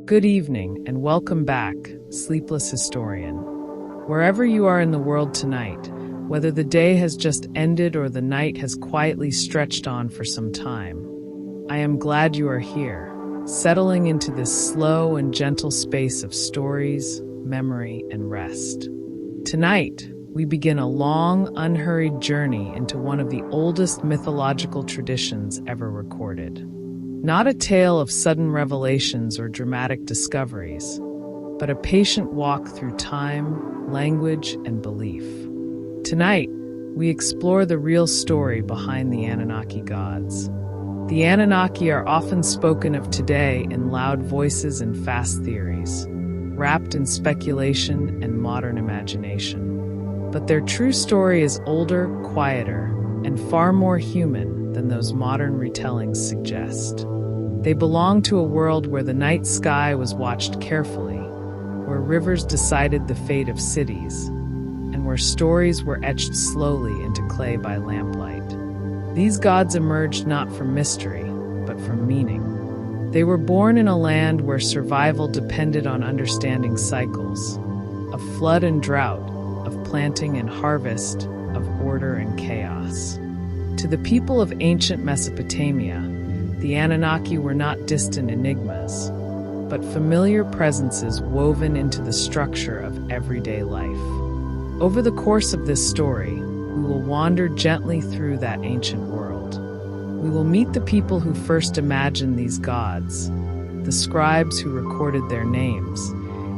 Good evening and welcome back, Sleepless Historian. Wherever you are in the world tonight, whether the day has just ended or the night has quietly stretched on for some time, I am glad you are here, settling into this slow and gentle space of stories, memory, and rest. Tonight, we begin a long, unhurried journey into one of the oldest mythological traditions ever recorded. Not a tale of sudden revelations or dramatic discoveries, but a patient walk through time, language, and belief. Tonight, we explore the real story behind the Anunnaki gods. The Anunnaki are often spoken of today in loud voices and fast theories, wrapped in speculation and modern imagination. But their true story is older, quieter, and far more human than those modern retellings suggest. They belong to a world where the night sky was watched carefully, where rivers decided the fate of cities, and where stories were etched slowly into clay by lamplight. These gods emerged not from mystery, but from meaning. They were born in a land where survival depended on understanding cycles, of flood and drought, of planting and harvest, of order and chaos. To the people of ancient Mesopotamia, the Anunnaki were not distant enigmas, but familiar presences woven into the structure of everyday life. Over the course of this story, we will wander gently through that ancient world. We will meet the people who first imagined these gods, the scribes who recorded their names,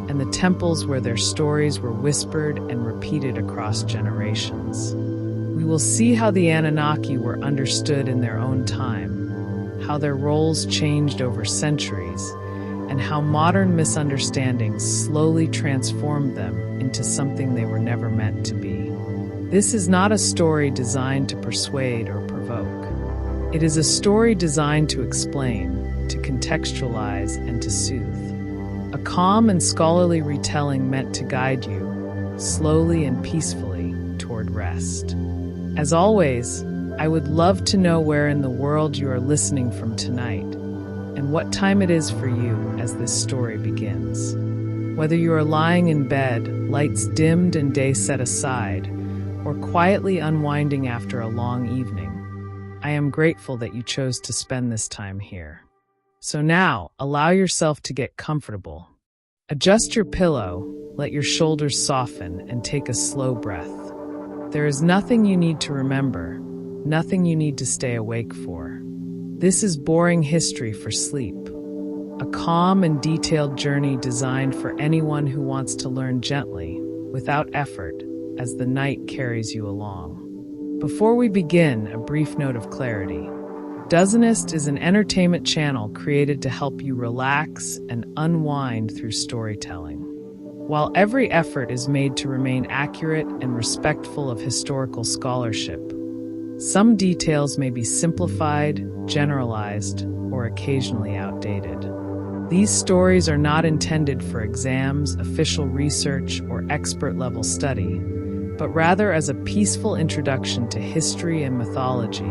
and the temples where their stories were whispered and repeated across generations. We will see how the Anunnaki were understood in their own time, how their roles changed over centuries, and how modern misunderstandings slowly transformed them into something they were never meant to be. This is not a story designed to persuade or provoke. It is a story designed to explain, to contextualize, and to soothe. A calm and scholarly retelling meant to guide you, slowly and peacefully, toward rest. As always, I would love to know where in the world you are listening from tonight, and what time it is for you as this story begins. Whether you are lying in bed, lights dimmed and day set aside, or quietly unwinding after a long evening, I am grateful that you chose to spend this time here. So now, allow yourself to get comfortable. Adjust your pillow, let your shoulders soften, and take a slow breath. There is nothing you need to remember, nothing you need to stay awake for. This is boring history for sleep, a calm and detailed journey designed for anyone who wants to learn gently, without effort, as the night carries you along. Before we begin, a brief note of clarity. Dozenist is an entertainment channel created to help you relax and unwind through storytelling. While every effort is made to remain accurate and respectful of historical scholarship, some details may be simplified, generalized, or occasionally outdated. These stories are not intended for exams, official research, or expert-level study, but rather as a peaceful introduction to history and mythology,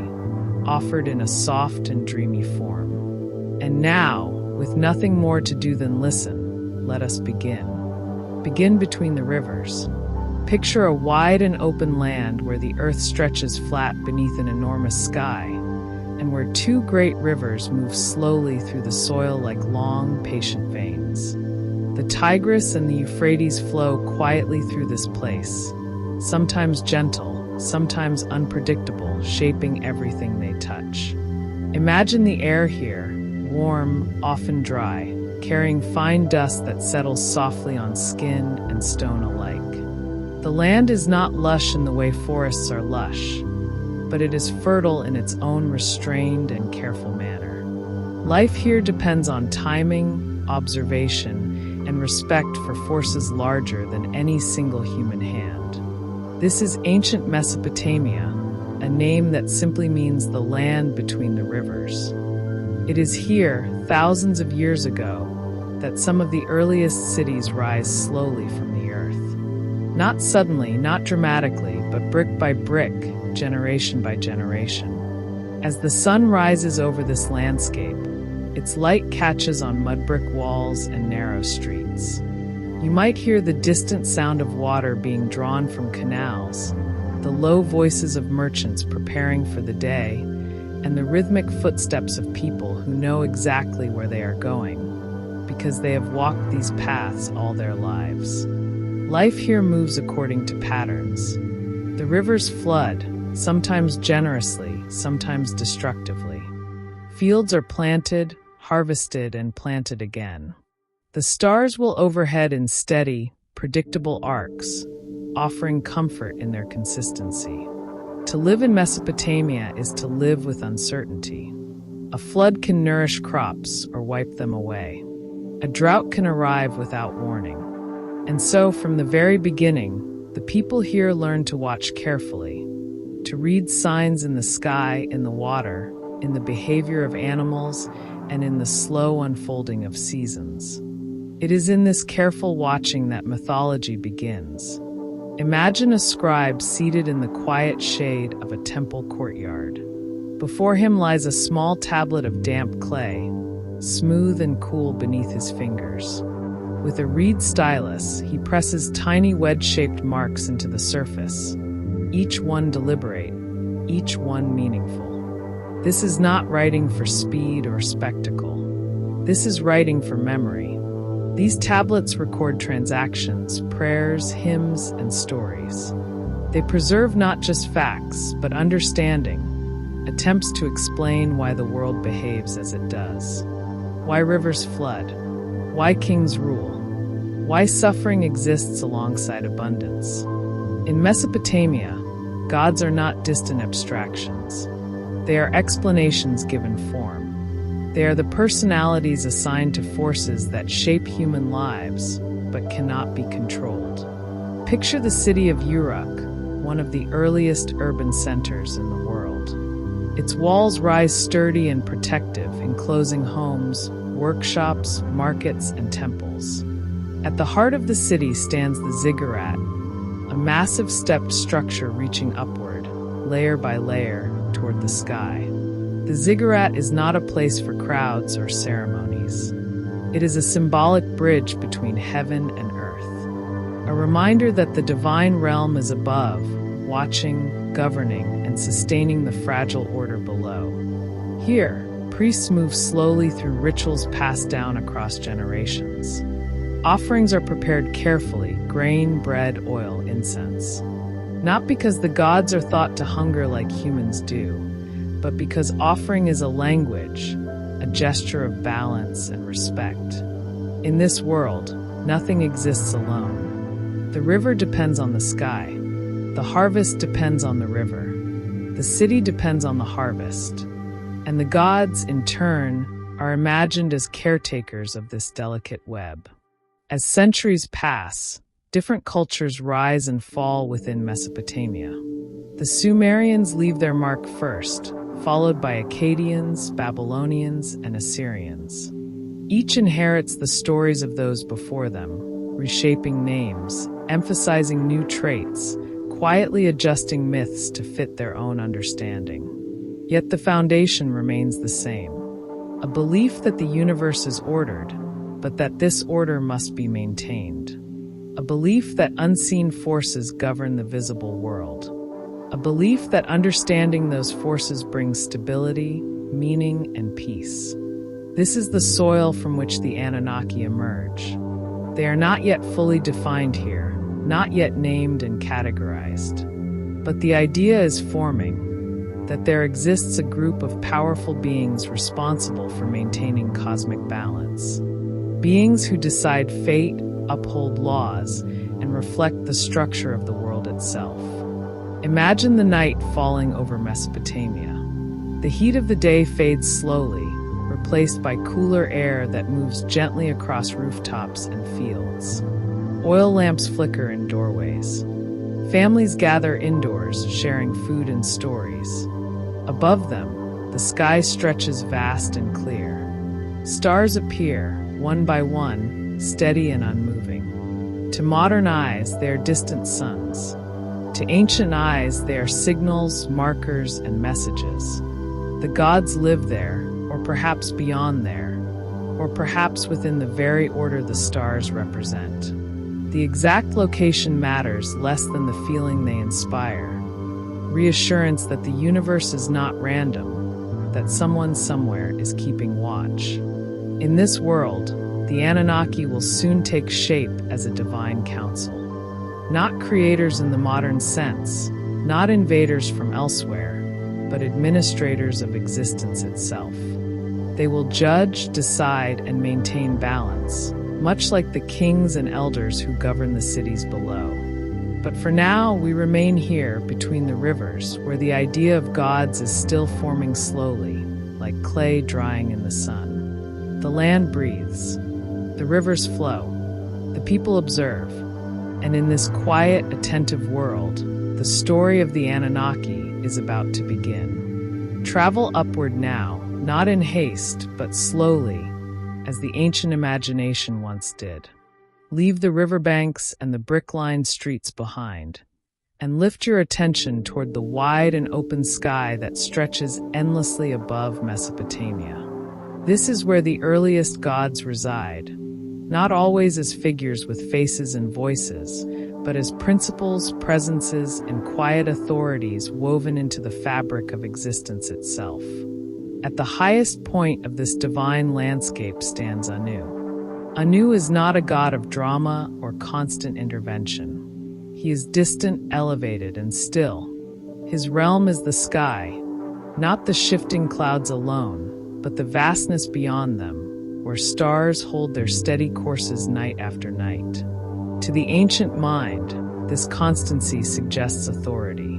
offered in a soft and dreamy form. And now, with nothing more to do than listen, let us begin. Begin between the rivers. Picture a wide and open land where the earth stretches flat beneath an enormous sky, and where two great rivers move slowly through the soil like long, patient veins. The Tigris and the Euphrates flow quietly through this place, sometimes gentle, sometimes unpredictable, shaping everything they touch. Imagine the air here, warm, often dry, carrying fine dust that settles softly on skin and stone alike. The land is not lush in the way forests are lush, but it is fertile in its own restrained and careful manner. Life here depends on timing, observation, and respect for forces larger than any single human hand. This is ancient Mesopotamia, a name that simply means the land between the rivers. It is here, thousands of years ago, that some of the earliest cities rise slowly from the earth. Not suddenly, not dramatically, but brick by brick, generation by generation. As the sun rises over this landscape, Its light catches on mud brick walls and narrow streets. You might hear the distant sound of water being drawn from canals, the low voices of merchants preparing for the day, and the rhythmic footsteps of people who know exactly where they are going, because they have walked these paths all their lives. Life here moves according to patterns. The rivers flood, sometimes generously, sometimes destructively. Fields are planted, harvested, and planted again. The stars will overhead in steady, predictable arcs, offering comfort in their consistency. To live in Mesopotamia is to live with uncertainty. A flood can nourish crops or wipe them away. A drought can arrive without warning. And so, from the very beginning, the people here learned to watch carefully, to read signs in the sky, in the water, in the behavior of animals, and in the slow unfolding of seasons. It is in this careful watching that mythology begins. Imagine a scribe seated in the quiet shade of a temple courtyard. Before him lies a small tablet of damp clay, smooth and cool beneath his fingers. With a reed stylus, he presses tiny wedge-shaped marks into the surface, each one deliberate, each one meaningful. This is not writing for speed or spectacle. This is writing for memory. These tablets record transactions, prayers, hymns, and stories. They preserve not just facts, but understanding, attempts to explain why the world behaves as it does. Why rivers flood, why kings rule, why suffering exists alongside abundance. In Mesopotamia, gods are not distant abstractions. They are explanations given form. They are the personalities assigned to forces that shape human lives, but cannot be controlled. Picture the city of Uruk, one of the earliest urban centers in the world. Its walls rise sturdy and protective, enclosing homes, workshops, markets, and temples. At the heart of the city stands the ziggurat, a massive stepped structure reaching upward, layer by layer, toward the sky. The ziggurat is not a place for crowds or ceremonies. It is a symbolic bridge between heaven and earth, a reminder that the divine realm is above, watching, governing, and sustaining the fragile order below. Here, priests move slowly through rituals passed down across generations. Offerings are prepared carefully: grain, bread, oil, incense. Not because the gods are thought to hunger like humans do, but because offering is a language, a gesture of balance and respect. In this world, nothing exists alone. The river depends on the sky. The harvest depends on the river. The city depends on the harvest. And the gods, in turn, are imagined as caretakers of this delicate web. As centuries pass, different cultures rise and fall within Mesopotamia. The Sumerians leave their mark first, followed by Akkadians, Babylonians, and Assyrians. Each inherits the stories of those before them, reshaping names, emphasizing new traits, quietly adjusting myths to fit their own understanding. Yet the foundation remains the same: a belief that the universe is ordered, but that this order must be maintained. A belief that unseen forces govern the visible world. A belief that understanding those forces brings stability, meaning, and peace. This is the soil from which the Anunnaki emerge. They are not yet fully defined here, not yet named and categorized. But the idea is forming, that there exists a group of powerful beings responsible for maintaining cosmic balance. Beings who decide fate, uphold laws, and reflect the structure of the world itself. Imagine the night falling over Mesopotamia. The heat of the day fades slowly, replaced by cooler air that moves gently across rooftops and fields. Oil lamps flicker in doorways. Families gather indoors, sharing food and stories. Above them, the sky stretches vast and clear. Stars appear, one by one, steady and unmoving. To modern eyes, they are distant suns. To ancient eyes, they are signals, markers, and messages. The gods live there, or perhaps beyond there, or perhaps within the very order the stars represent. The exact location matters less than the feeling they inspire. Reassurance that the universe is not random, that someone somewhere is keeping watch. In this world, the Anunnaki will soon take shape as a divine council. Not creators in the modern sense, not invaders from elsewhere, but administrators of existence itself. They will judge, decide, and maintain balance, much like the kings and elders who govern the cities below. But for now, we remain here between the rivers, where the idea of gods is still forming slowly, like clay drying in the sun. The land breathes, the rivers flow, the people observe, and in this quiet, attentive world, the story of the Anunnaki is about to begin. Travel upward now, not in haste, but slowly, as the ancient imagination once did. Leave the riverbanks and the brick-lined streets behind, and lift your attention toward the wide and open sky that stretches endlessly above Mesopotamia. This is where the earliest gods reside, not always as figures with faces and voices, but as principles, presences, and quiet authorities woven into the fabric of existence itself. At the highest point of this divine landscape stands Anu. Anu is not a god of drama or constant intervention. He is distant, elevated, and still. His realm is the sky, not the shifting clouds alone, but the vastness beyond them, where stars hold their steady courses night after night. To the ancient mind, this constancy suggests authority.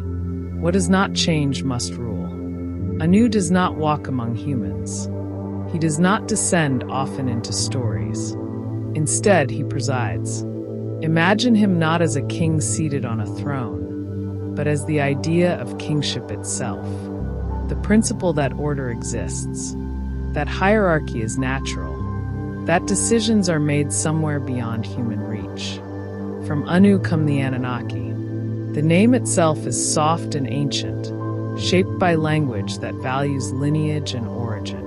What does not change must rule. Anu does not walk among humans. He does not descend often into stories. Instead, he presides. Imagine him not as a king seated on a throne, but as the idea of kingship itself, the principle that order exists, that hierarchy is natural, that decisions are made somewhere beyond human reach. From Anu come the Anunnaki. The name itself is soft and ancient, shaped by language that values lineage and origin.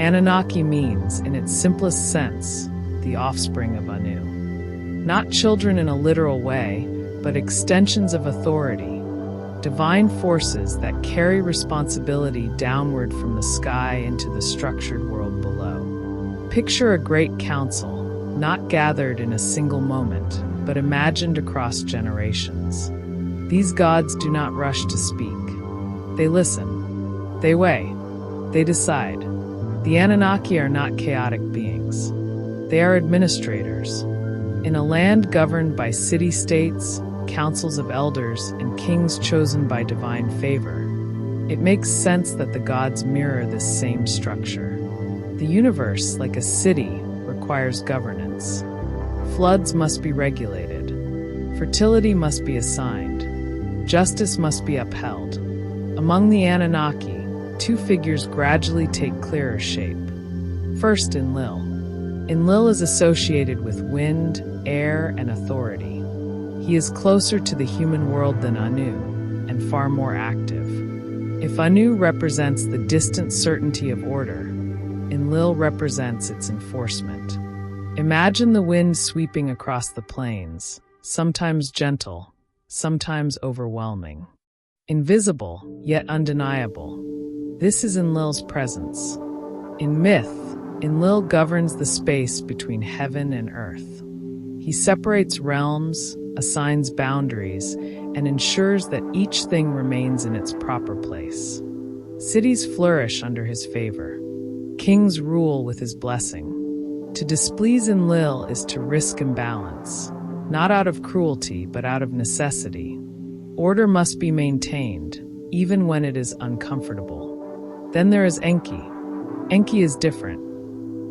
Anunnaki means, in its simplest sense, the offspring of Anu. Not children in a literal way, but extensions of authority, divine forces that carry responsibility downward from the sky into the structured world below. Picture a great council, not gathered in a single moment, but imagined across generations. These gods do not rush to speak. They listen. They weigh. They decide. The Anunnaki are not chaotic beings. They are administrators. In a land governed by city-states, councils of elders, and kings chosen by divine favor, it makes sense that the gods mirror this same structure. The universe, like a city, requires governance. Floods must be regulated. Fertility must be assigned. Justice must be upheld. Among the Anunnaki, two figures gradually take clearer shape. First, Enlil. Enlil is associated with wind, air, and authority. He is closer to the human world than Anu, and far more active. If Anu represents the distant certainty of order, Enlil represents its enforcement. Imagine the wind sweeping across the plains, sometimes gentle, sometimes overwhelming. Invisible, yet undeniable. This is Enlil's presence. In myth, Enlil governs the space between heaven and earth. He separates realms, assigns boundaries, and ensures that each thing remains in its proper place. Cities flourish under his favor. Kings rule with his blessing. To displease Enlil is to risk imbalance, not out of cruelty, but out of necessity. Order must be maintained, even when it is uncomfortable. Then there is Enki. Enki is different.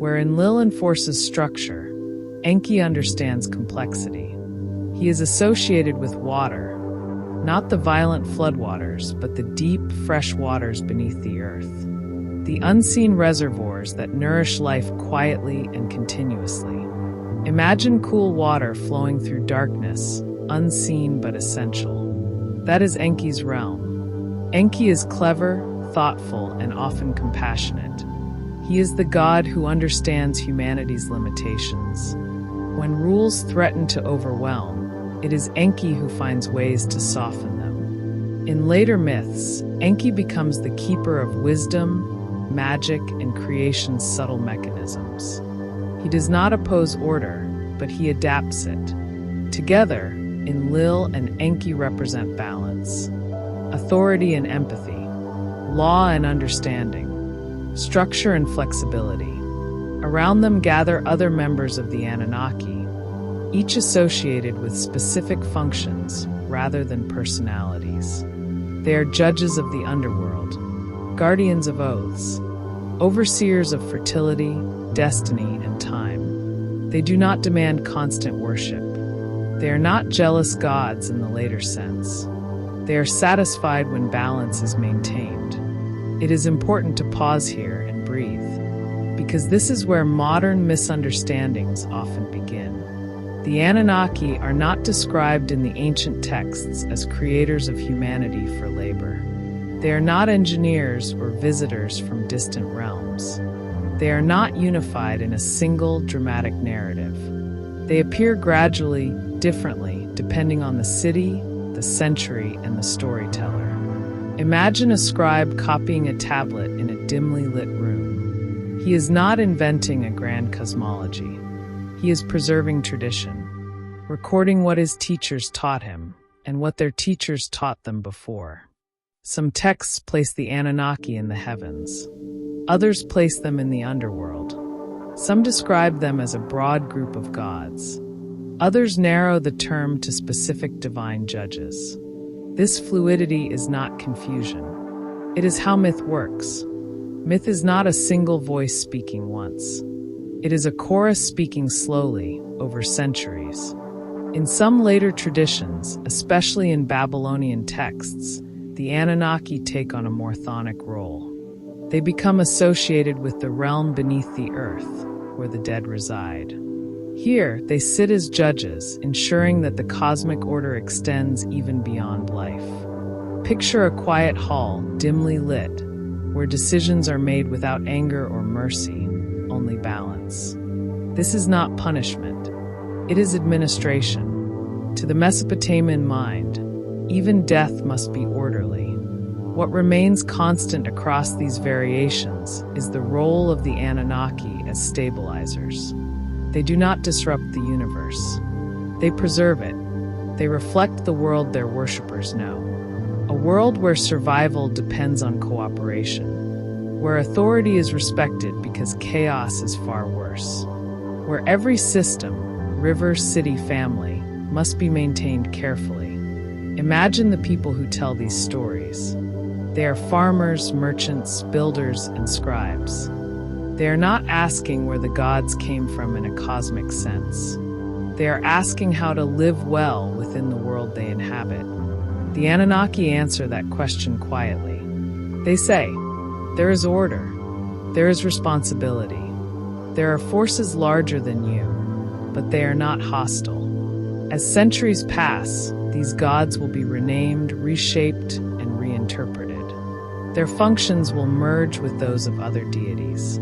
Where Enlil enforces structure, Enki understands complexity. He is associated with water, not the violent floodwaters, but the deep, fresh waters beneath the earth. The unseen reservoirs that nourish life quietly and continuously. Imagine cool water flowing through darkness, unseen but essential. That is Enki's realm. Enki is clever, thoughtful, and often compassionate. He is the God who understands humanity's limitations. When rules threaten to overwhelm, it is Enki who finds ways to soften them. In later myths, Enki becomes the keeper of wisdom, magic, and creation's subtle mechanisms. He does not oppose order, but he adapts it. Together, Enlil and Enki represent balance, authority and empathy, law and understanding, structure and flexibility. Around them gather other members of the Anunnaki, each associated with specific functions rather than personalities. They are judges of the underworld, guardians of oaths, overseers of fertility, destiny, and time. They do not demand constant worship. They are not jealous gods in the later sense. They are satisfied when balance is maintained. It is important to pause here and breathe, because this is where modern misunderstandings often begin. The Anunnaki are not described in the ancient texts as creators of humanity for labor. They are not engineers or visitors from distant realms. They are not unified in a single dramatic narrative. They appear gradually, differently, depending on the city, the century, and the storyteller. Imagine a scribe copying a tablet in a dimly lit room. He is not inventing a grand cosmology. He is preserving tradition, recording what his teachers taught him and what their teachers taught them before. Some texts place the Anunnaki in the heavens. Others place them in the underworld. Some describe them as a broad group of gods. Others narrow the term to specific divine judges. This fluidity is not confusion. It is how myth works. Myth is not a single voice speaking once. It is a chorus speaking slowly over centuries. In some later traditions, especially in Babylonian texts, the Anunnaki take on a more chthonic role. They become associated with the realm beneath the earth, where the dead reside. Here, they sit as judges, ensuring that the cosmic order extends even beyond life. Picture a quiet hall, dimly lit, where decisions are made without anger or mercy, only balance. This is not punishment. It is administration. To the Mesopotamian mind, even death must be orderly. What remains constant across these variations is the role of the Anunnaki as stabilizers. They do not disrupt the universe. They preserve it. They reflect the world their worshippers know. A world where survival depends on cooperation, where authority is respected because chaos is far worse, where every system, river, city, family, must be maintained carefully. Imagine the people who tell these stories. They are farmers, merchants, builders, and scribes. They are not asking where the gods came from in a cosmic sense. They are asking how to live well within the world they inhabit. The Anunnaki answer that question quietly. They say, there is order. There is responsibility. There are forces larger than you, but they are not hostile. As centuries pass, these gods will be renamed, reshaped, and reinterpreted. Their functions will merge with those of other deities.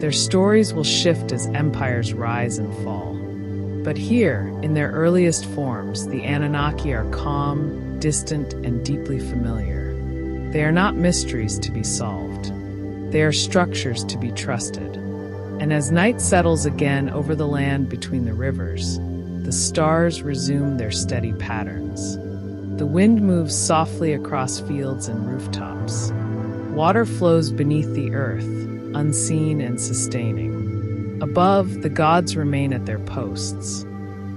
Their stories will shift as empires rise and fall. But here, in their earliest forms, the Anunnaki are calm, distant, and deeply familiar. They are not mysteries to be solved. They are structures to be trusted. And as night settles again over the land between the rivers, the stars resume their steady patterns. The wind moves softly across fields and rooftops. Water flows beneath the earth, unseen and sustaining. Above, the gods remain at their posts.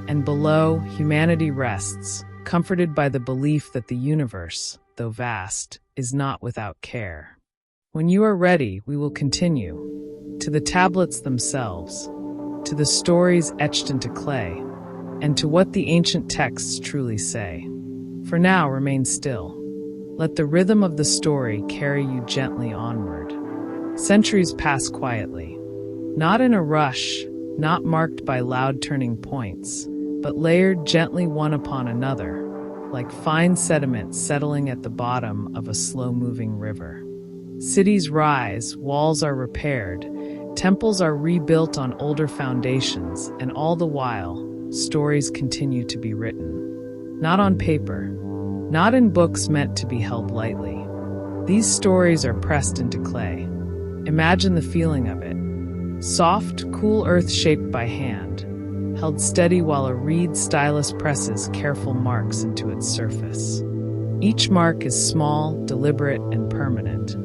And below, humanity rests, comforted by the belief that the universe, though vast, is not without care. When you are ready, we will continue to the tablets themselves, to the stories etched into clay, and to what the ancient texts truly say. For now, remain still. Let the rhythm of the story carry you gently onward. Centuries pass quietly, not in a rush, not marked by loud turning points, but layered gently one upon another, like fine sediment settling at the bottom of a slow-moving river. Cities rise, walls are repaired, Temples are rebuilt on older foundations, and all the while, stories continue to be written. Not on paper, not in books meant to be held lightly. These stories are pressed into clay. Imagine the feeling of it. Soft, cool earth shaped by hand, held steady while a reed stylus presses careful marks into its surface. Each mark is small, deliberate, and permanent.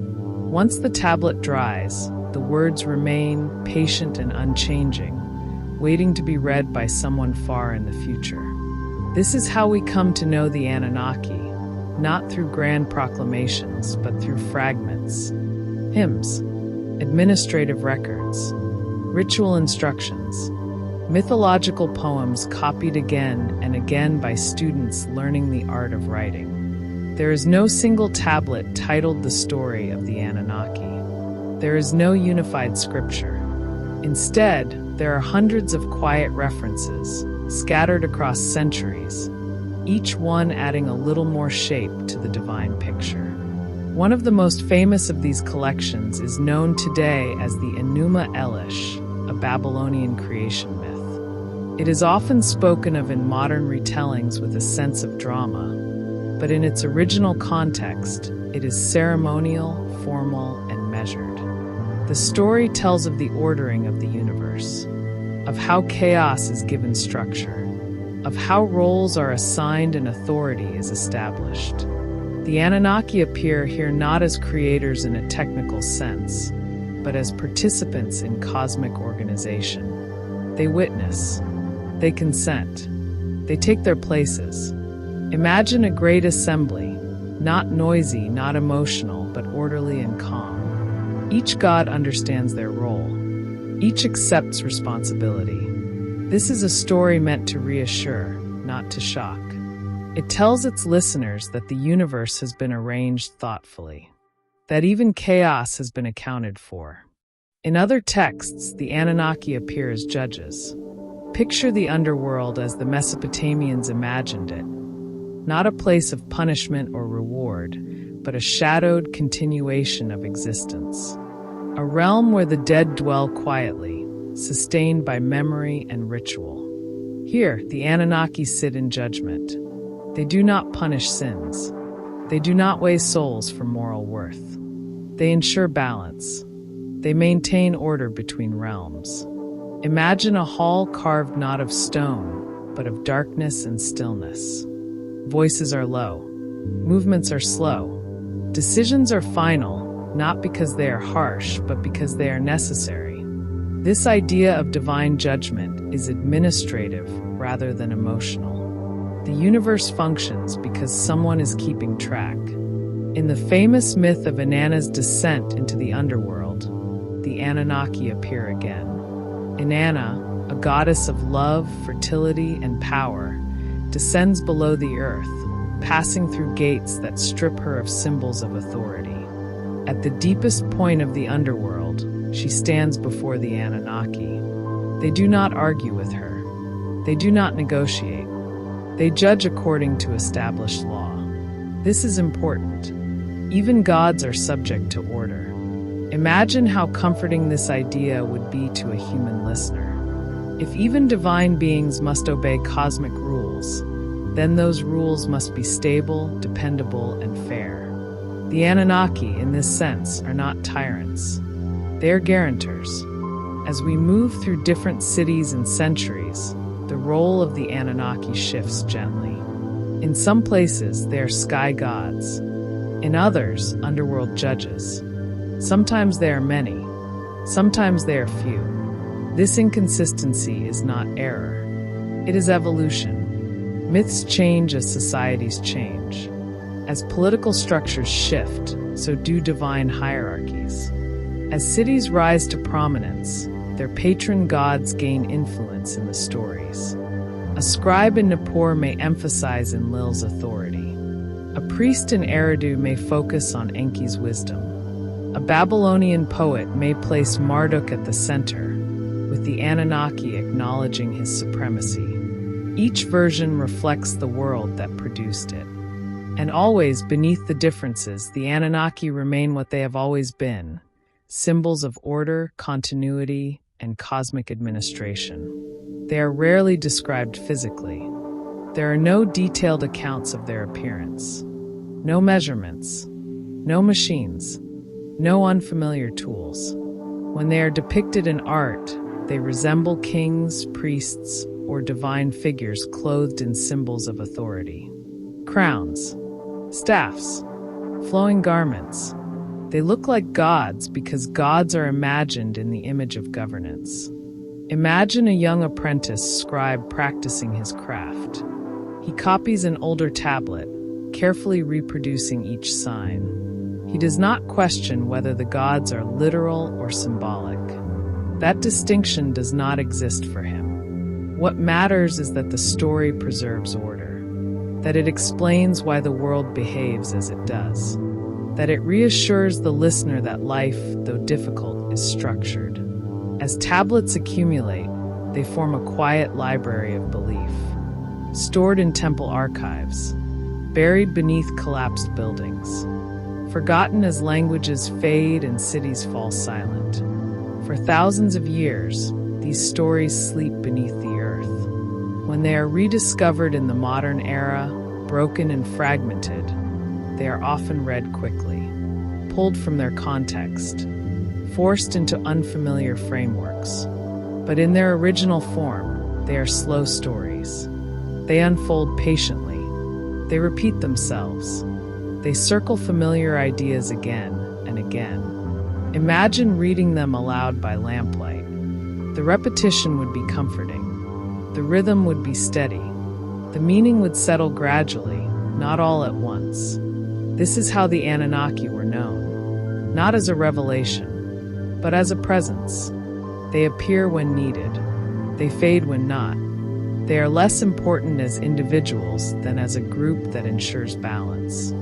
Once the tablet dries, the words remain patient and unchanging, waiting to be read by someone far in the future. This is how we come to know the Anunnaki, not through grand proclamations, but through fragments, hymns, administrative records, ritual instructions, mythological poems copied again and again by students learning the art of writing. There is no single tablet titled The Story of the Anunnaki. There is no unified scripture. Instead, there are hundreds of quiet references, scattered across centuries, each one adding a little more shape to the divine picture. One of the most famous of these collections is known today as the Enuma Elish, a Babylonian creation myth. It is often spoken of in modern retellings with a sense of drama, but in its original context, it is ceremonial, formal, and measured. The story tells of the ordering of the universe, of how chaos is given structure, of how roles are assigned and authority is established. The Anunnaki appear here not as creators in a technical sense, but as participants in cosmic organization. They witness, they consent, they take their places. Imagine a great assembly, not noisy, not emotional, but orderly and calm. Each god understands their role. Each accepts responsibility. This is a story meant to reassure, not to shock. It tells its listeners that the universe has been arranged thoughtfully, that even chaos has been accounted for. In other texts, the Anunnaki appear as judges. Picture the underworld as the Mesopotamians imagined it, not a place of punishment or reward, but a shadowed continuation of existence. A realm where the dead dwell quietly, sustained by memory and ritual. Here, the Anunnaki sit in judgment. They do not punish sins. They do not weigh souls for moral worth. They ensure balance. They maintain order between realms. Imagine a hall carved not of stone, but of darkness and stillness. Voices are low. Movements are slow. Decisions are final, not because they are harsh, but because they are necessary. This idea of divine judgment is administrative rather than emotional. The universe functions because someone is keeping track. In the famous myth of Inanna's descent into the underworld, the Anunnaki appear again. Inanna, a goddess of love, fertility, and power, descends below the earth, passing through gates that strip her of symbols of authority. At the deepest point of the underworld, she stands before the Anunnaki. They do not argue with her. They do not negotiate. They judge according to established law. This is important. Even gods are subject to order. Imagine how comforting this idea would be to a human listener. If even divine beings must obey cosmic rules, then those rules must be stable, dependable, and fair. The Anunnaki, in this sense, are not tyrants. They are guarantors. As we move through different cities and centuries, the role of the Anunnaki shifts gently. In some places, they are sky gods. In others, underworld judges. Sometimes they are many. Sometimes they are few. This inconsistency is not error. It is evolution. Myths change as societies change. As political structures shift, so do divine hierarchies. As cities rise to prominence, their patron gods gain influence in the stories. A scribe in Nippur may emphasize Enlil's authority. A priest in Eridu may focus on Enki's wisdom. A Babylonian poet may place Marduk at the center, with the Anunnaki acknowledging his supremacy. Each version reflects the world that produced it. And always, beneath the differences, the Anunnaki remain what they have always been, symbols of order, continuity, and cosmic administration. They are rarely described physically. There are no detailed accounts of their appearance. No measurements. No machines. No unfamiliar tools. When they are depicted in art, they resemble kings, priests, or divine figures clothed in symbols of authority. Crowns, staffs, flowing garments. They look like gods because gods are imagined in the image of governance. Imagine a young apprentice scribe practicing his craft. He copies an older tablet, carefully reproducing each sign. He does not question whether the gods are literal or symbolic. That distinction does not exist for him. What matters is that the story preserves order, that it explains why the world behaves as it does, that it reassures the listener that life, though difficult, is structured. As tablets accumulate, they form a quiet library of belief, stored in temple archives, buried beneath collapsed buildings, forgotten as languages fade and cities fall silent. For thousands of years, these stories sleep beneath the earth. When they are rediscovered in the modern era, broken and fragmented, they are often read quickly, pulled from their context, forced into unfamiliar frameworks. But in their original form, they are slow stories. They unfold patiently. They repeat themselves. They circle familiar ideas again and again. Imagine reading them aloud by lamplight. The repetition would be comforting. The rhythm would be steady. The meaning would settle gradually, not all at once. This is how the Anunnaki were known, not as a revelation, but as a presence. They appear when needed. They fade when not. They are less important as individuals than as a group that ensures balance.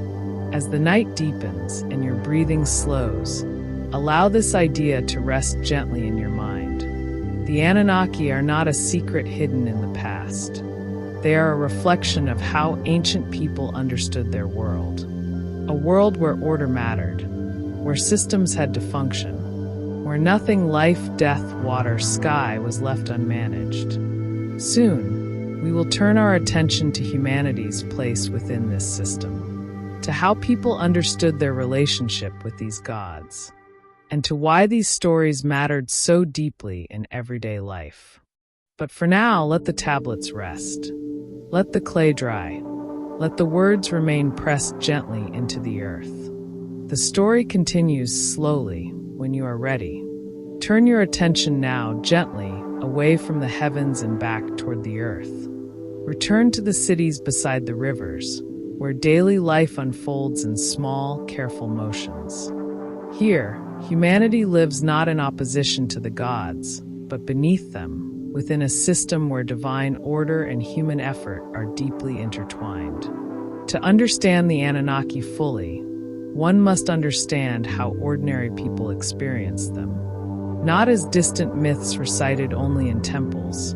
As the night deepens and your breathing slows, allow this idea to rest gently in your mind. The Anunnaki are not a secret hidden in the past. They are a reflection of how ancient people understood their world. A world where order mattered, where systems had to function, where nothing life, death, water, sky was left unmanaged. Soon, we will turn our attention to humanity's place within this system, to how people understood their relationship with these gods, and to why these stories mattered so deeply in everyday life. But for now, let the tablets rest. Let the clay dry. Let the words remain pressed gently into the earth. The story continues slowly when you are ready. Turn your attention now gently away from the heavens and back toward the earth. Return to the cities beside the rivers, where daily life unfolds in small, careful motions. Here, humanity lives not in opposition to the gods, but beneath them, within a system where divine order and human effort are deeply intertwined. To understand the Anunnaki fully, one must understand how ordinary people experience them, not as distant myths recited only in temples,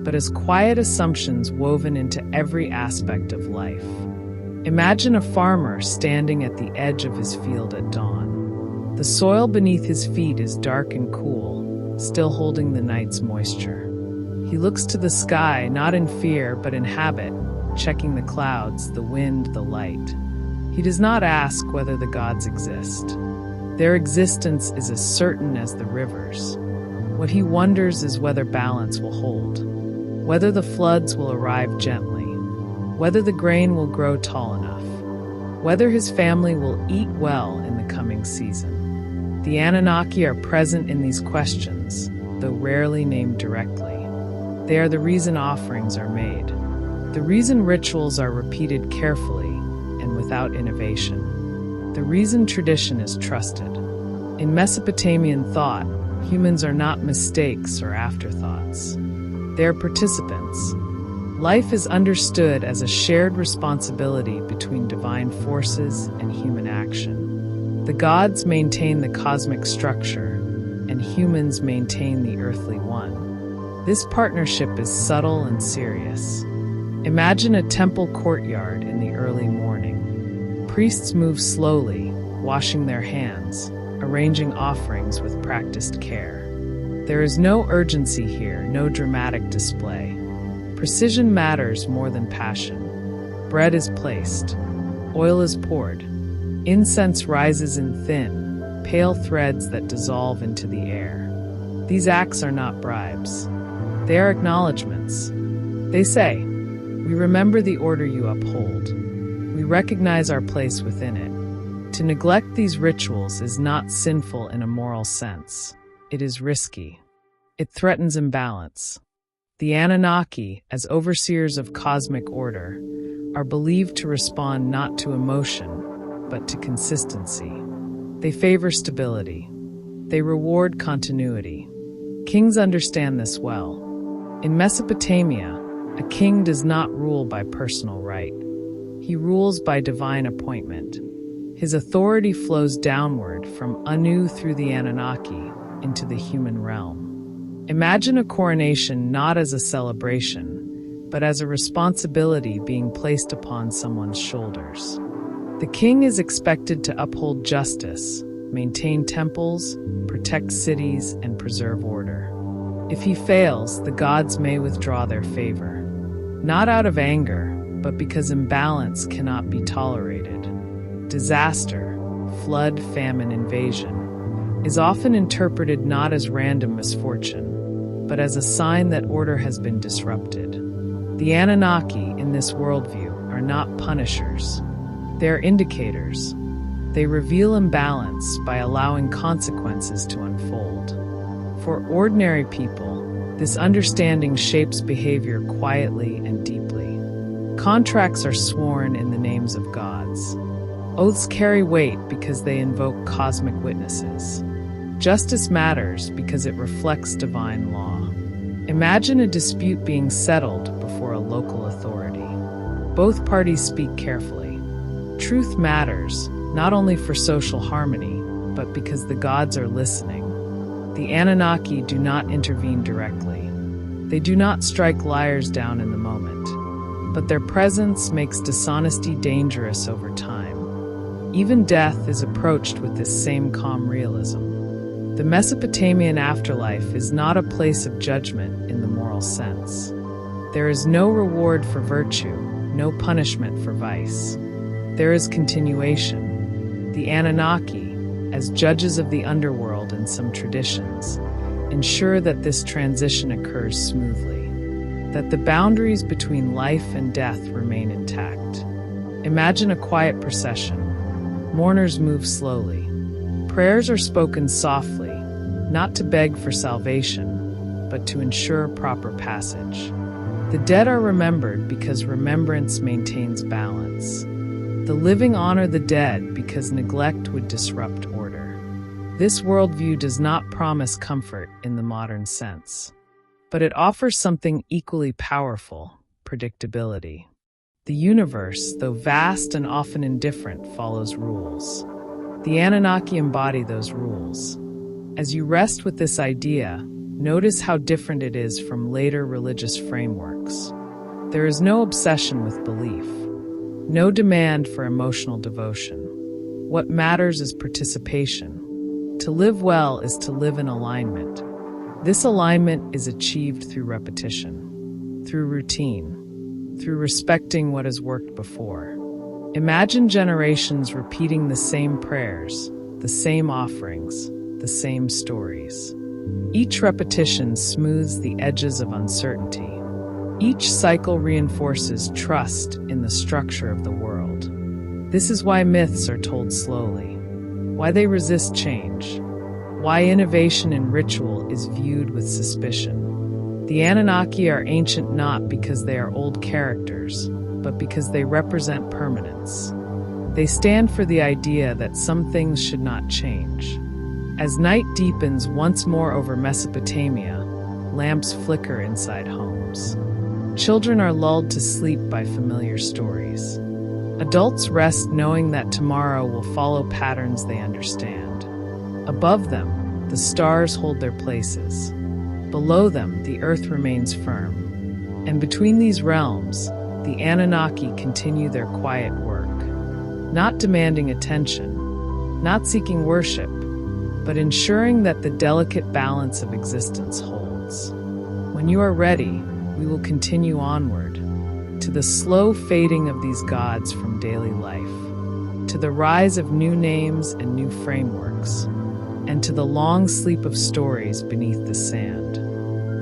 but as quiet assumptions woven into every aspect of life. Imagine a farmer standing at the edge of his field at dawn. The soil beneath his feet is dark and cool, still holding the night's moisture. He looks to the sky, not in fear, but in habit, checking the clouds, the wind, the light. He does not ask whether the gods exist. Their existence is as certain as the rivers. What he wonders is whether balance will hold, whether the floods will arrive gently, whether the grain will grow tall enough, whether his family will eat well in the coming season. The Anunnaki are present in these questions, though rarely named directly. They are the reason offerings are made, the reason rituals are repeated carefully and without innovation, the reason tradition is trusted. In Mesopotamian thought, humans are not mistakes or afterthoughts. They are participants. Life is understood as a shared responsibility between divine forces and human action. The gods maintain the cosmic structure, and humans maintain the earthly one. This partnership is subtle and serious. Imagine a temple courtyard in the early morning. Priests move slowly, washing their hands, arranging offerings with practiced care. There is no urgency here, no dramatic display. Precision matters more than passion. Bread is placed. Oil is poured. Incense rises in thin, pale threads that dissolve into the air. These acts are not bribes. They are acknowledgments. They say, "We remember the order you uphold. We recognize our place within it." To neglect these rituals is not sinful in a moral sense. It is risky. It threatens imbalance. The Anunnaki, as overseers of cosmic order, are believed to respond not to emotion, but to consistency. They favor stability. They reward continuity. Kings understand this well. In Mesopotamia, a king does not rule by personal right. He rules by divine appointment. His authority flows downward from Anu through the Anunnaki into the human realm. Imagine a coronation not as a celebration, but as a responsibility being placed upon someone's shoulders. The king is expected to uphold justice, maintain temples, protect cities, and preserve order. If he fails, the gods may withdraw their favor, not out of anger, but because imbalance cannot be tolerated. Disaster, flood, famine, invasion, is often interpreted not as random misfortune, but as a sign that order has been disrupted. The Anunnaki in this worldview are not punishers. They are indicators. They reveal imbalance by allowing consequences to unfold. For ordinary people, this understanding shapes behavior quietly and deeply. Contracts are sworn in the names of gods. Oaths carry weight because they invoke cosmic witnesses. Justice matters because it reflects divine law. Imagine a dispute being settled before a local authority. Both parties speak carefully. Truth matters, not only for social harmony, but because the gods are listening. The Anunnaki do not intervene directly. They do not strike liars down in the moment, but their presence makes dishonesty dangerous over time. Even death is approached with this same calm realism. The Mesopotamian afterlife is not a place of judgment in the moral sense. There is no reward for virtue, no punishment for vice. There is continuation. The Anunnaki, as judges of the underworld in some traditions, ensure that this transition occurs smoothly, that the boundaries between life and death remain intact. Imagine a quiet procession. Mourners move slowly. Prayers are spoken softly, not to beg for salvation, but to ensure proper passage. The dead are remembered because remembrance maintains balance. The living honor the dead because neglect would disrupt order. This worldview does not promise comfort in the modern sense, but it offers something equally powerful: predictability. The universe, though vast and often indifferent, follows rules. The Anunnaki embody those rules. As you rest with this idea, notice how different it is from later religious frameworks. There is no obsession with belief. No demand for emotional devotion. What matters is participation. To live well is to live in alignment. This alignment is achieved through repetition, through routine, through respecting what has worked before. Imagine generations repeating the same prayers, the same offerings, the same stories. Each repetition smooths the edges of uncertainty. Each cycle reinforces trust in the structure of the world. This is why myths are told slowly, why they resist change, why innovation in ritual is viewed with suspicion. The Anunnaki are ancient not because they are old characters, but because they represent permanence. They stand for the idea that some things should not change. As night deepens once more over Mesopotamia, lamps flicker inside homes. Children are lulled to sleep by familiar stories. Adults rest knowing that tomorrow will follow patterns they understand. Above them, the stars hold their places. Below them, the earth remains firm. And between these realms, the Anunnaki continue their quiet work, not demanding attention, not seeking worship, but ensuring that the delicate balance of existence holds. When you are ready, we will continue onward, to the slow fading of these gods from daily life, to the rise of new names and new frameworks, and to the long sleep of stories beneath the sand.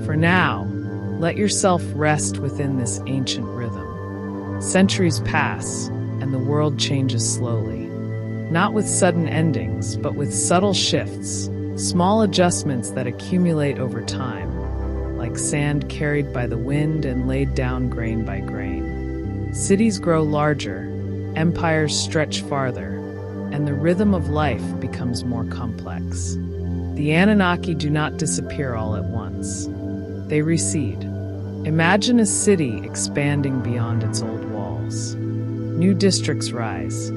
For now, let yourself rest within this ancient rhythm. Centuries pass, and the world changes slowly. Not with sudden endings, but with subtle shifts, small adjustments that accumulate over time, like sand carried by the wind and laid down grain by grain. Cities grow larger, empires stretch farther, and the rhythm of life becomes more complex. The Anunnaki do not disappear all at once. They recede. Imagine a city expanding beyond its old walls. New districts rise.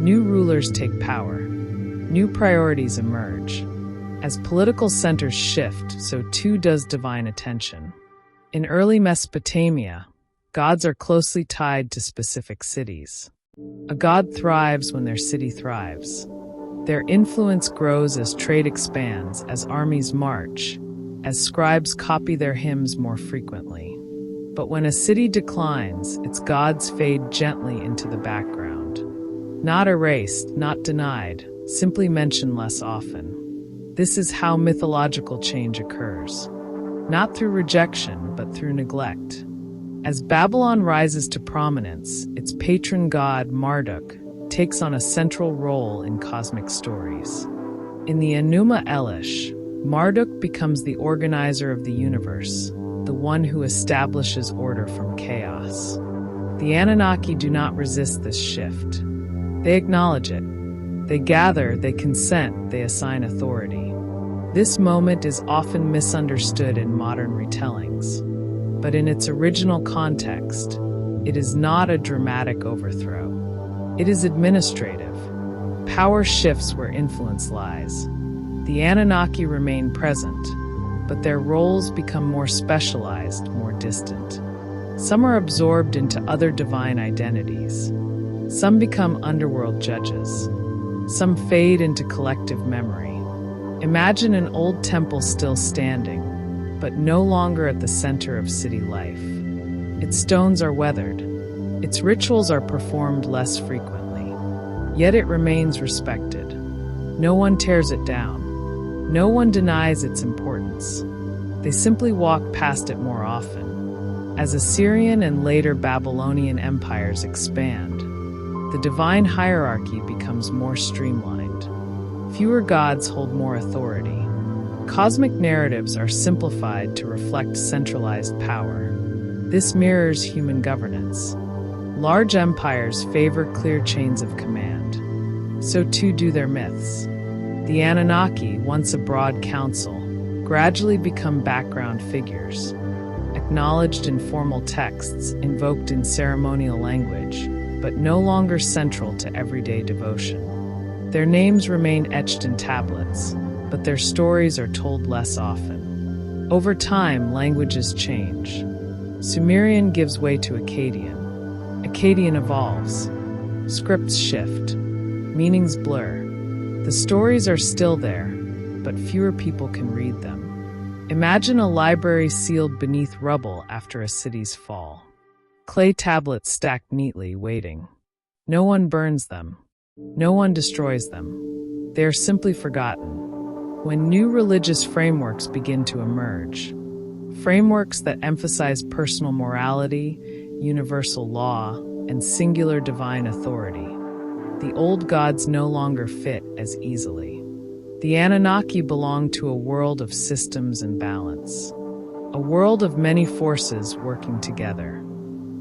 New rulers take power. New priorities emerge. As political centers shift, so too does divine attention. In early Mesopotamia, gods are closely tied to specific cities. A god thrives when their city thrives. Their influence grows as trade expands, as armies march, as scribes copy their hymns more frequently. But when a city declines, its gods fade gently into the background. Not erased, not denied, simply mentioned less often. This is how mythological change occurs. Not through rejection, but through neglect. As Babylon rises to prominence, its patron god, Marduk, takes on a central role in cosmic stories. In the Enuma Elish, Marduk becomes the organizer of the universe, the one who establishes order from chaos. The Anunnaki do not resist this shift. They acknowledge it. They gather, they consent, they assign authority. This moment is often misunderstood in modern retellings, but in its original context, it is not a dramatic overthrow. It is administrative. Power shifts where influence lies. The Anunnaki remain present, but their roles become more specialized, more distant. Some are absorbed into other divine identities. Some become underworld judges. Some fade into collective memory. Imagine an old temple still standing, but no longer at the center of city life. Its stones are weathered. Its rituals are performed less frequently. Yet it remains respected. No one tears it down. No one denies its importance. They simply walk past it more often. As Assyrian and later Babylonian empires expand, the divine hierarchy becomes more streamlined. Fewer gods hold more authority. Cosmic narratives are simplified to reflect centralized power. This mirrors human governance. Large empires favor clear chains of command. So too do their myths. The Anunnaki, once a broad council, gradually become background figures, acknowledged in formal texts, invoked in ceremonial language, but no longer central to everyday devotion. Their names remain etched in tablets, but their stories are told less often. Over time, languages change. Sumerian gives way to Akkadian. Akkadian evolves. Scripts shift. Meanings blur. The stories are still there, but fewer people can read them. Imagine a library sealed beneath rubble after a city's fall. Clay tablets stacked neatly, waiting. No one burns them. No one destroys them. They are simply forgotten. When new religious frameworks begin to emerge, frameworks that emphasize personal morality, universal law, and singular divine authority, the old gods no longer fit as easily. The Anunnaki belong to a world of systems and balance, a world of many forces working together.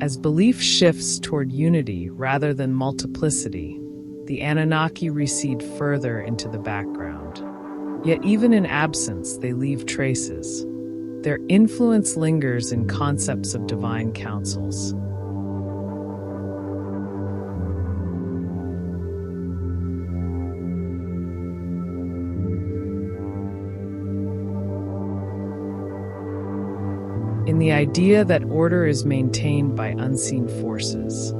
As belief shifts toward unity rather than multiplicity, the Anunnaki recede further into the background. Yet even in absence, they leave traces. Their influence lingers in concepts of divine councils. In the idea that order is maintained by unseen forces,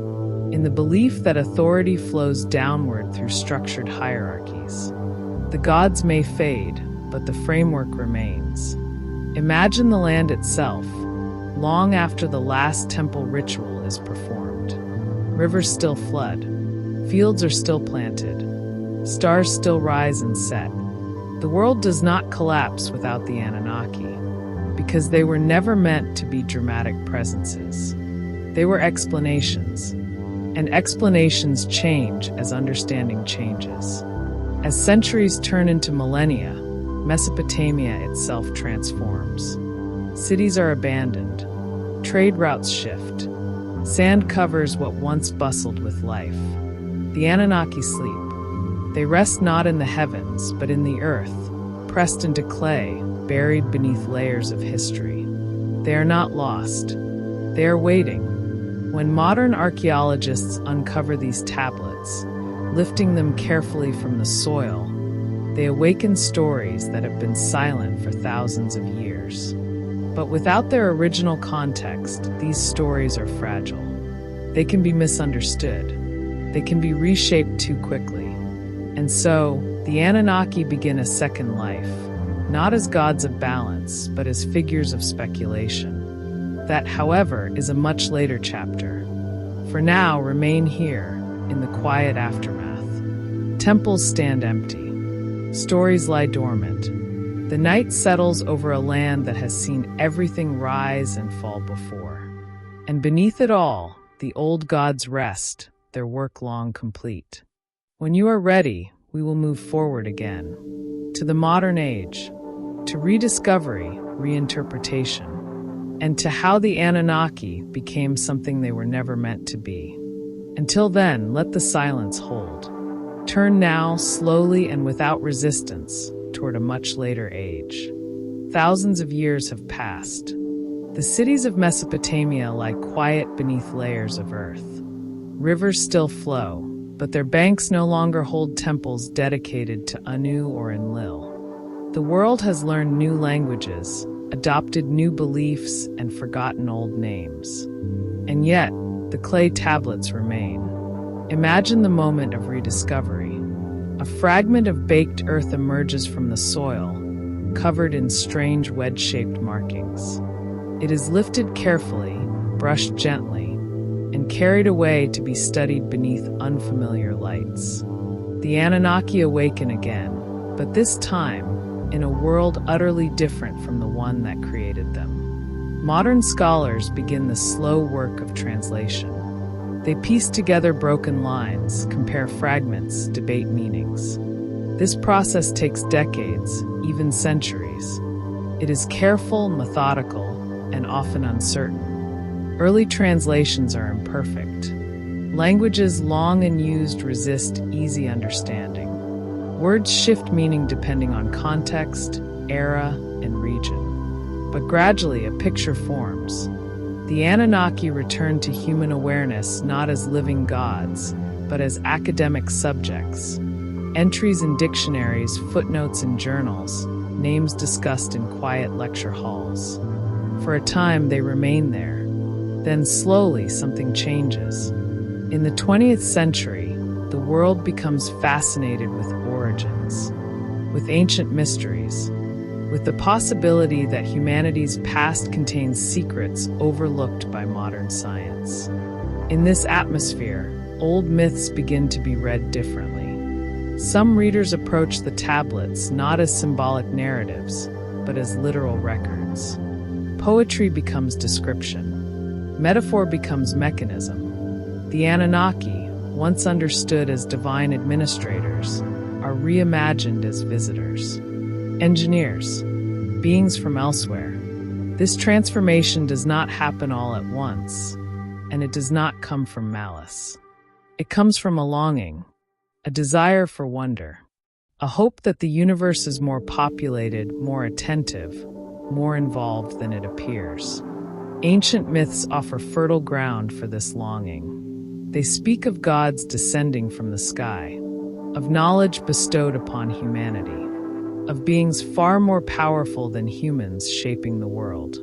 in the belief that authority flows downward through structured hierarchies. The gods may fade, but the framework remains. Imagine the land itself, long after the last temple ritual is performed. Rivers still flood, fields are still planted, stars still rise and set. The world does not collapse without the Anunnaki, because they were never meant to be dramatic presences. They were explanations, and explanations change as understanding changes. As centuries turn into millennia, Mesopotamia itself transforms. Cities are abandoned, trade routes shift, sand covers what once bustled with life. The Anunnaki sleep. They rest not in the heavens, but in the earth, pressed into clay, buried beneath layers of history. They are not lost. They are waiting. When modern archaeologists uncover these tablets, lifting them carefully from the soil, they awaken stories that have been silent for thousands of years. But without their original context, these stories are fragile. They can be misunderstood. They can be reshaped too quickly. And so, the Anunnaki begin a second life, not as gods of balance, but as figures of speculation. That, however, is a much later chapter. For now, remain here, in the quiet aftermath. Temples stand empty. Stories lie dormant. The night settles over a land that has seen everything rise and fall before. And beneath it all, the old gods rest, their work long complete. When you are ready, we will move forward again, to the modern age, to rediscovery, reinterpretation, and to how the Anunnaki became something they were never meant to be. Until then, let the silence hold. Turn now, slowly and without resistance, toward a much later age. Thousands of years have passed. The cities of Mesopotamia lie quiet beneath layers of earth. Rivers still flow, but their banks no longer hold temples dedicated to Anu or Enlil. The world has learned new languages, adopted new beliefs, and forgotten old names. And yet, the clay tablets remain. Imagine the moment of rediscovery. A fragment of baked earth emerges from the soil, covered in strange wedge-shaped markings. It is lifted carefully, brushed gently, and carried away to be studied beneath unfamiliar lights. The Anunnaki awaken again, but this time, in a world utterly different from the one that created them. Modern scholars begin the slow work of translation. They piece together broken lines, compare fragments, debate meanings. This process takes decades, even centuries. It is careful, methodical, and often uncertain. Early translations are imperfect. Languages long unused resist easy understanding. Words shift meaning depending on context, era, and region. But gradually a picture forms. The Anunnaki return to human awareness not as living gods, but as academic subjects. Entries in dictionaries, footnotes in journals, names discussed in quiet lecture halls. For a time they remain there. Then slowly something changes. In the 20th century, the world becomes fascinated with origins, with ancient mysteries, with the possibility that humanity's past contains secrets overlooked by modern science. In this atmosphere, old myths begin to be read differently. Some readers approach the tablets not as symbolic narratives, but as literal records. Poetry becomes description. Metaphor becomes mechanism. The Anunnaki, once understood as divine administrators, are reimagined as visitors. Engineers, beings from elsewhere. This transformation does not happen all at once, and it does not come from malice. It comes from a longing, a desire for wonder, a hope that the universe is more populated, more attentive, more involved than it appears. Ancient myths offer fertile ground for this longing. They speak of gods descending from the sky, of knowledge bestowed upon humanity, of beings far more powerful than humans shaping the world.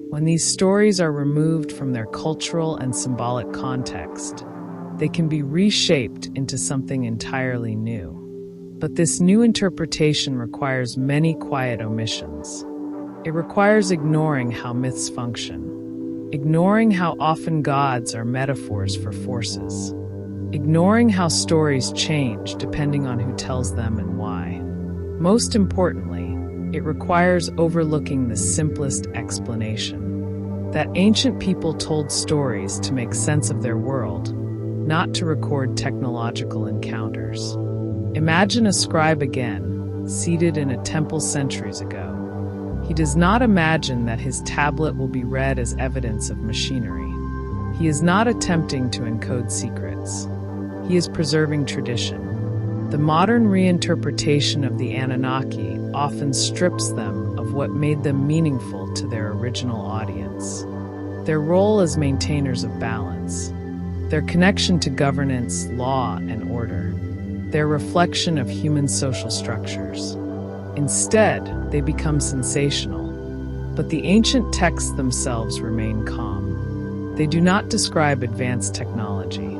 When these stories are removed from their cultural and symbolic context, they can be reshaped into something entirely new. But this new interpretation requires many quiet omissions. It requires ignoring how myths function, ignoring how often gods are metaphors for forces, ignoring how stories change depending on who tells them and why. Most importantly, it requires overlooking the simplest explanation: that ancient people told stories to make sense of their world, not to record technological encounters. Imagine a scribe again, seated in a temple centuries ago. He does not imagine that his tablet will be read as evidence of machinery. He is not attempting to encode secrets. He is preserving tradition. The modern reinterpretation of the Anunnaki often strips them of what made them meaningful to their original audience: their role as maintainers of balance, their connection to governance, law, and order, their reflection of human social structures. Instead, they become sensational. But the ancient texts themselves remain calm. They do not describe advanced technology.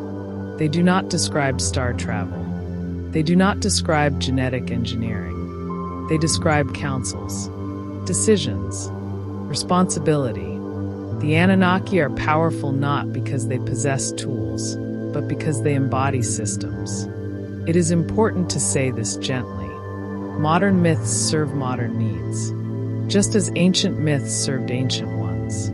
They do not describe star travel. They do not describe genetic engineering. They describe councils, decisions, responsibility. The Anunnaki are powerful not because they possess tools, but because they embody systems. It is important to say this gently. Modern myths serve modern needs, just as ancient myths served ancient ones.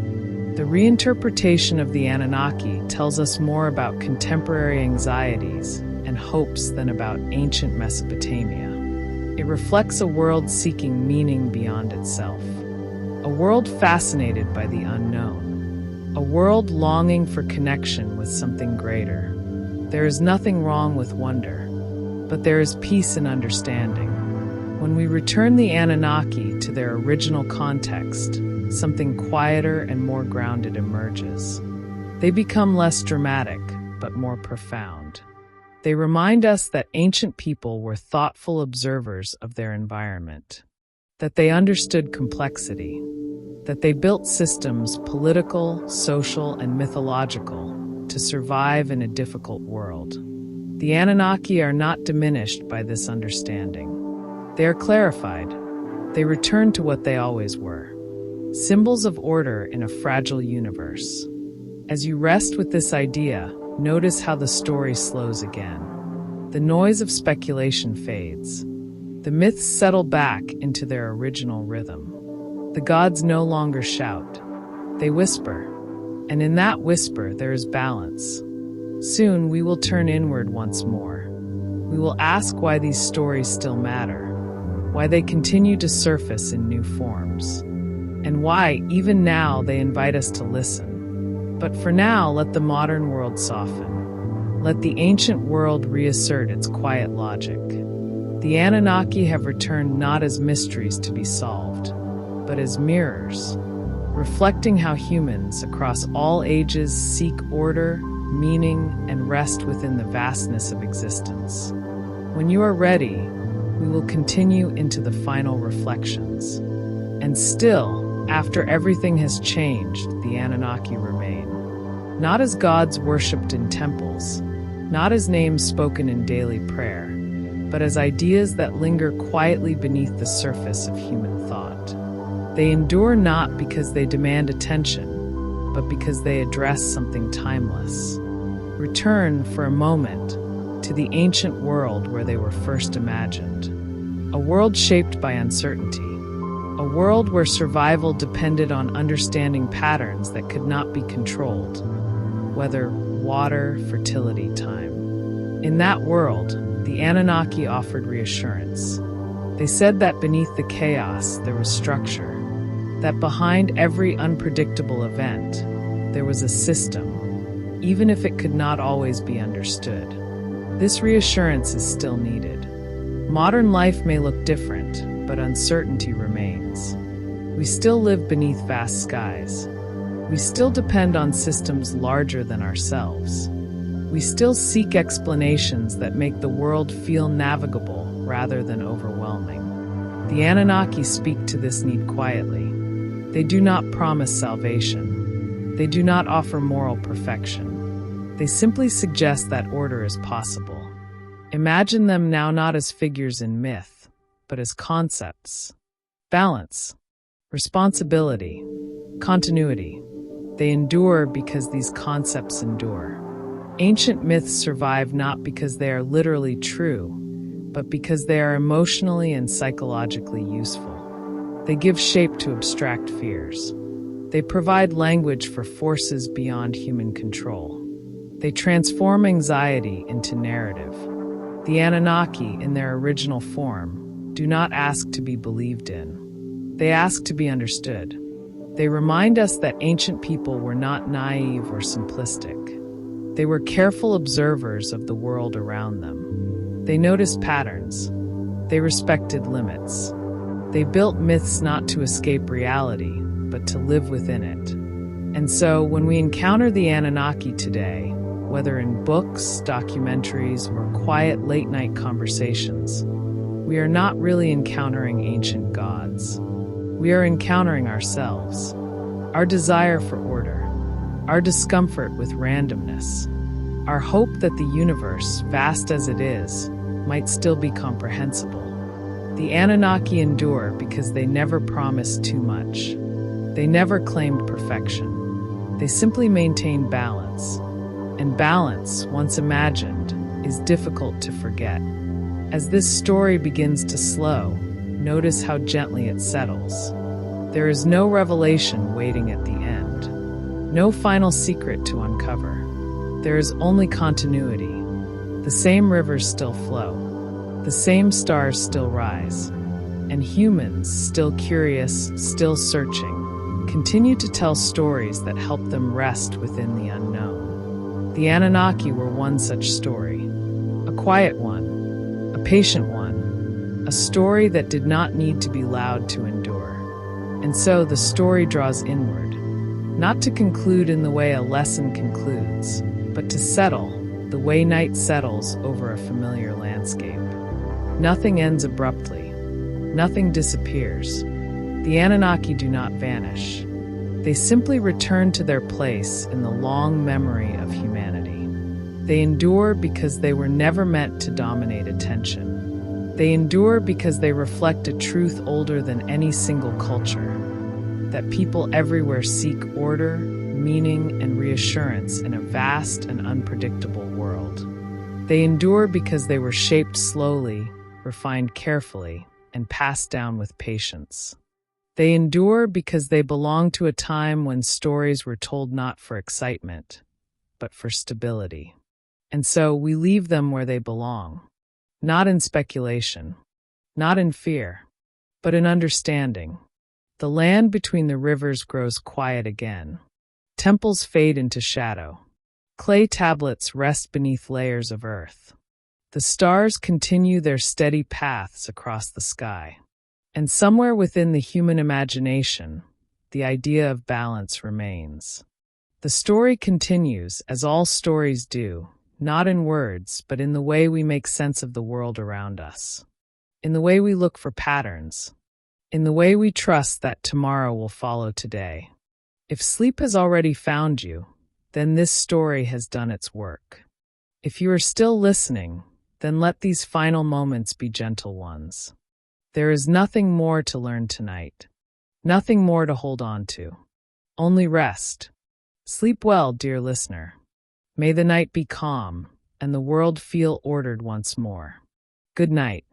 The reinterpretation of the Anunnaki tells us more about contemporary anxieties and hopes than about ancient Mesopotamia. It reflects a world seeking meaning beyond itself, a world fascinated by the unknown, a world longing for connection with something greater. There is nothing wrong with wonder, but there is peace in understanding. When we return the Anunnaki to their original context, something quieter and more grounded emerges. They become less dramatic, but more profound. They remind us that ancient people were thoughtful observers of their environment, that they understood complexity, that they built systems, political, social, and mythological, to survive in a difficult world. The Anunnaki are not diminished by this understanding. They are clarified. They return to what they always were: symbols of order in a fragile universe. As you rest with this idea, notice how the story slows again. The noise of speculation fades. The myths settle back into their original rhythm. The gods no longer shout. They whisper. And in that whisper, there is balance. Soon, we will turn inward once more. We will ask why these stories still matter, why they continue to surface in new forms, and why, even now, they invite us to listen. But for now, let the modern world soften. Let the ancient world reassert its quiet logic. The Anunnaki have returned not as mysteries to be solved, but as mirrors, reflecting how humans across all ages seek order, meaning, and rest within the vastness of existence. When you are ready, we will continue into the final reflections. And still, after everything has changed, the Anunnaki remain. Not as gods worshipped in temples, not as names spoken in daily prayer, but as ideas that linger quietly beneath the surface of human thought. They endure not because they demand attention, but because they address something timeless. Return for a moment to the ancient world where they were first imagined. A world shaped by uncertainty. A world where survival depended on understanding patterns that could not be controlled. Weather, water, fertility, time. In that world, the Anunnaki offered reassurance. They said that beneath the chaos there was structure, that behind every unpredictable event there was a system, even if it could not always be understood. This reassurance is still needed. Modern life may look different, but uncertainty remains. We still live beneath vast skies. We still depend on systems larger than ourselves. We still seek explanations that make the world feel navigable rather than overwhelming. The Anunnaki speak to this need quietly. They do not promise salvation. They do not offer moral perfection. They simply suggest that order is possible. Imagine them now not as figures in myth, but as concepts. Balance, responsibility, continuity. They endure because these concepts endure. Ancient myths survive not because they are literally true, but because they are emotionally and psychologically useful. They give shape to abstract fears. They provide language for forces beyond human control. They transform anxiety into narrative. The Anunnaki, in their original form, do not ask to be believed in. They ask to be understood. They remind us that ancient people were not naive or simplistic. They were careful observers of the world around them. They noticed patterns. They respected limits. They built myths not to escape reality, but to live within it. And so, when we encounter the Anunnaki today, whether in books, documentaries, or quiet late-night conversations, we are not really encountering ancient gods. We are encountering ourselves, our desire for order, our discomfort with randomness, our hope that the universe, vast as it is, might still be comprehensible. The Anunnaki endure because they never promised too much. They never claimed perfection. They simply maintained balance. And balance, once imagined, is difficult to forget. As this story begins to slow, notice how gently it settles. There is no revelation waiting at the end, no final secret to uncover. There is only continuity. The same rivers still flow, the same stars still rise, and humans, still curious, still searching, continue to tell stories that help them rest within the unknown. The Anunnaki were one such story, a quiet one, a patient one, a story that did not need to be loud to endure. And so the story draws inward, not to conclude in the way a lesson concludes, but to settle, the way night settles over a familiar landscape. Nothing ends abruptly. Nothing disappears. The Anunnaki do not vanish. They simply return to their place in the long memory of humanity. They endure because they were never meant to dominate attention. They endure because they reflect a truth older than any single culture, that people everywhere seek order, meaning, and reassurance in a vast and unpredictable world. They endure because they were shaped slowly, refined carefully, and passed down with patience. They endure because they belong to a time when stories were told not for excitement, but for stability. And so we leave them where they belong, not in speculation, not in fear, but in understanding. The land between the rivers grows quiet again. Temples fade into shadow. Clay tablets rest beneath layers of earth. The stars continue their steady paths across the sky. And somewhere within the human imagination, the idea of balance remains. The story continues, as all stories do, not in words, but in the way we make sense of the world around us, in the way we look for patterns, in the way we trust that tomorrow will follow today. If sleep has already found you, then this story has done its work. If you are still listening, then let these final moments be gentle ones. There is nothing more to learn tonight, nothing more to hold on to. Only rest. Sleep well, dear listener. May the night be calm, and the world feel ordered once more. Good night.